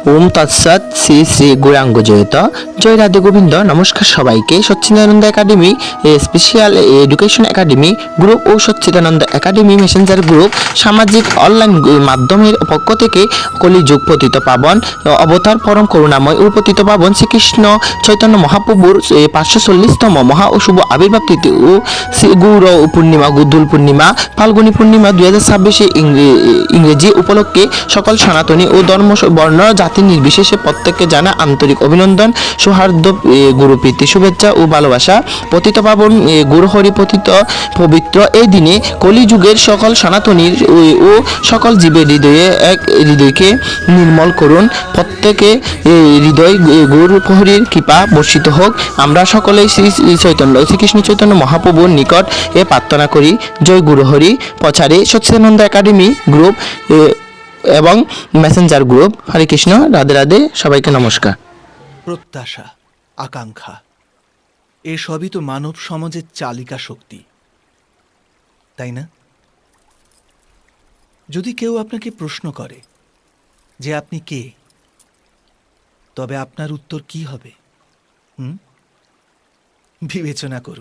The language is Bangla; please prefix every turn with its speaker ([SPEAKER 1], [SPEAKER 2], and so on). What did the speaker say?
[SPEAKER 1] ওম তৎসৎ শ্রী শ্রী গৌরাঙ্গ জয়ত জয় রাধে গোবিন্দ। নমস্কার সবাইকে। Sachchidananda academy special education academy group ও সচ্চিদানন্দ একাডেমি মেসেঞ্জার গ্রুপ সামাজিক অনলাইন মাধ্যমের পক্ষ থেকে কলিযুগ পতিত পাবন অবতার পরম করুণাময় ও পতিত পাবন শ্রীকৃষ্ণ চৈতন্য মহাপ্রভুর 540তম মহা ও শুভ আবির্ভাব তিথি ও গৌর পূর্ণিমা গুদুল পূর্ণিমা ফাল্গুনী পূর্ণিমা 2026 ইংরেজি উপলক্ষে সকল সনাতনী ও ধর্ম বর্ণ জাতি নির্বিশেষে প্রত্যেককে জানা আন্তরিক অভিনন্দন, সৌহার্দ্য, গুরুপ্রীতি, শুভেচ্ছা ও ভালোবাসা। পতিত পাবন গুরুহরি পতিত পবিত্র এই দিনে কলিযুগের সকল সনাতনীর ও সকল জীবের হৃদয়কে নির্মল করুন। প্রত্যেকে হৃদয় গুরুহরির কৃপা বর্ষিত হোক। আমরা সকলেই শ্রীকৃষ্ণ চৈতন্য মহাপ্রভুর নিকট প্রার্থনা করি। জয় গুরুহরি। প্রচারে সচ্চিদানন্দ একাডেমি গ্রুপ এবং মেসেঞ্জার গ্রুপ। হরে কৃষ্ণ, রাধে রাধে, সবাইকে নমস্কার।
[SPEAKER 2] প্রত্যাশা, আকাঙ্ক্ষা এসবই তো মানব সমাজের চালিকা শক্তি, তাই না? যদি কেউ আপনাকে প্রশ্ন করে যে আপনি কে, তবে আপনার উত্তর কি হবে? বিবেচনা করুন।